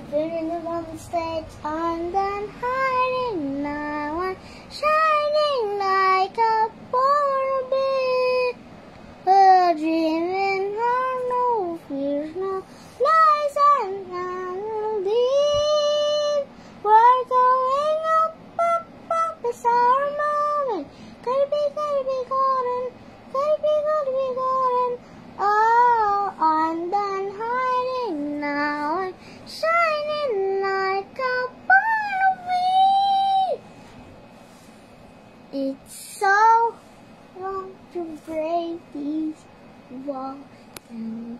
Feeling the one stage on then hiding now and shining like a bumblebee. A dreaming heart, no fears, no lies and no deep. We're going up, up, up, it's our moment. Gotta be golden, gotta be golden. Oh, I'm done hiding now and shining like a bumblebee. It's so wrong to break these walls and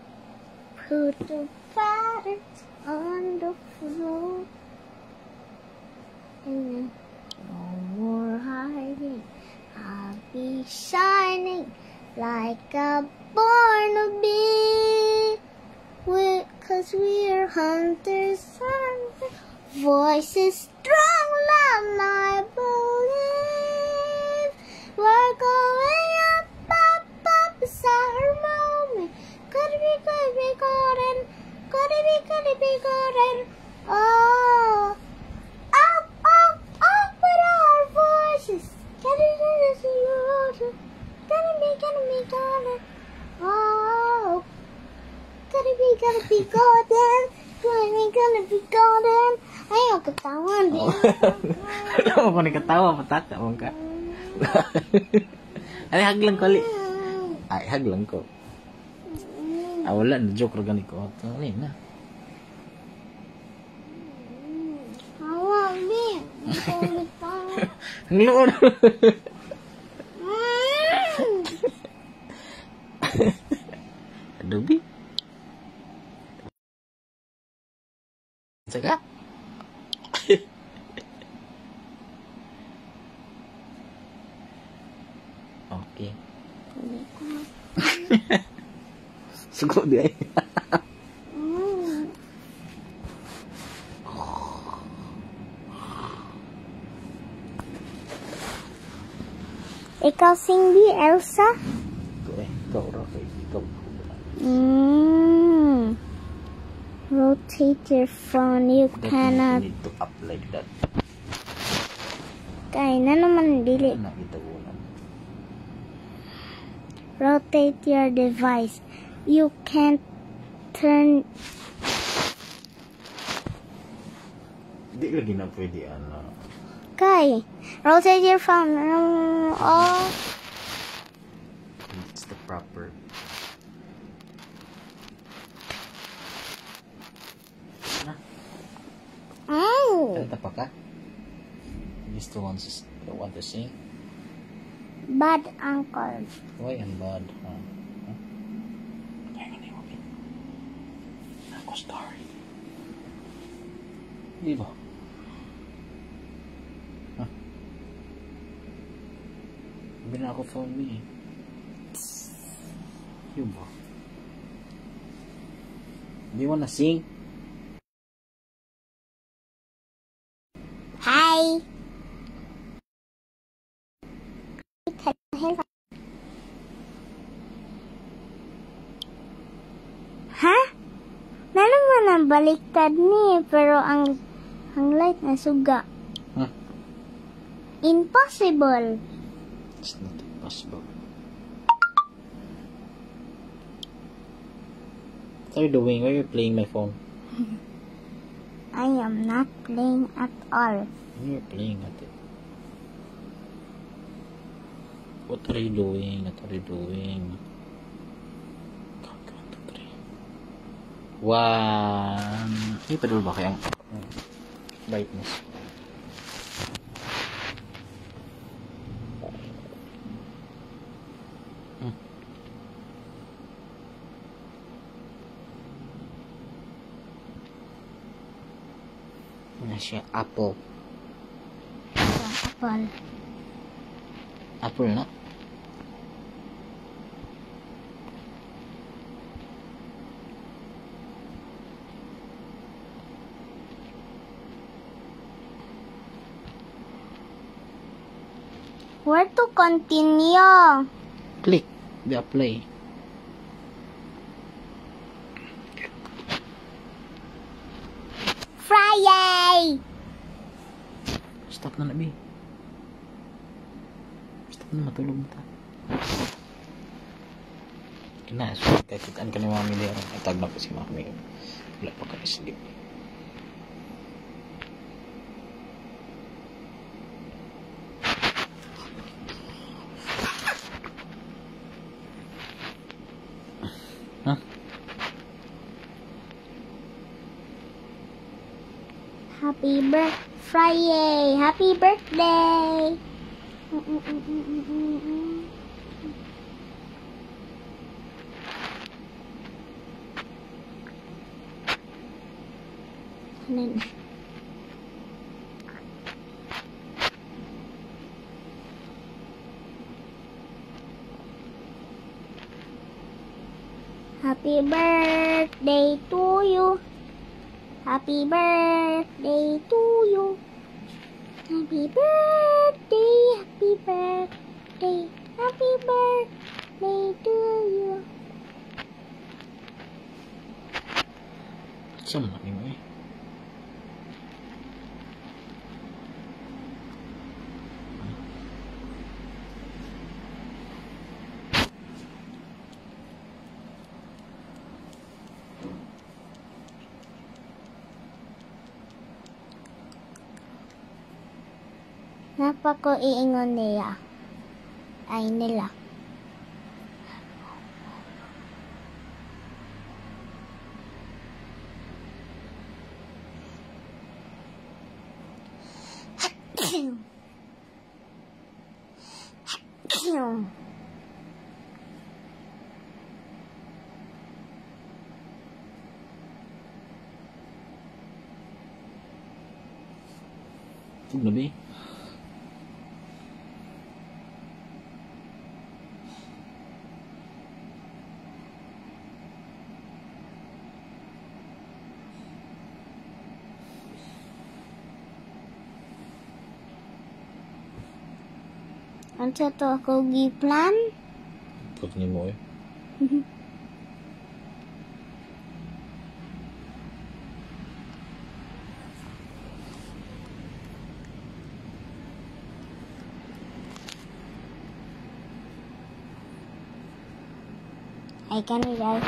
put the patterns on the floor. And then no more hiding, I'll be shining like a bumblebee. Cause we're hunters and voices strong, love, I believe. We're going up, up, up, it's our moment. Gotta be golden, gotta be golden. Oh, up, up, up with our voices. Gotta be golden. Oh, gotta be golden. Gonna be golden. Ayaw ketawa din. Ano mo ketawa, pataka mo ka. Ay, haglang ko li. Ay, haglang ko. Ah, wala, na-joke rin gani ko. Alin na. Hawa, Bin. Kulit tawa. Ang loon. Adobe. Saka? Okay. Suko di ay. Ikaw Cindy, Elsa? Ikaw, Rafa, ikaw. Rotate your phone. You cannot. You need to up like that. Kaya na naman dili. Nakita ko lang. Rotate your device. You can't turn. Hindi lagi na pwede ano. Kay, rotate your phone. Oh. It's the proper. Kalita pa ka? You still want to sing? Bad uncle. Why I'm bad, huh? Kaya nga na yung okay. Ako story. Di ba? Huh? Sabi na ako phone me. Di ba? Do you wanna sing? Hi. Ha? Na naman ang baliktad ni, pero ang light na suga. Huh? Impossible. It's not impossible. What are you doing? Why are you playing my phone? I am not playing at all. You're playing at it. What are you doing? What are you doing? Count, 1, 2, 3. 1. Ini padul ba kayang brightness? Ano siya? Apple. Apple. Apple na? Where to continue? Click the play. Friday! Stop na nabi. Stop na, matulog na ta. Kina, so kakitaan ka ni mami dito. Atag na po si mami. Wala pa ka-sleep. Huh? Happy Friday! Happy birthday! Ano? Happy birthday to you. Happy birthday to you. Happy birthday, happy birthday, happy birthday to you. Sama ni mo eh. Napa ko iingon niya? Ay nila. Tug na bi. Ano to ako giplan? Tug ni mo eh. Ay kanila.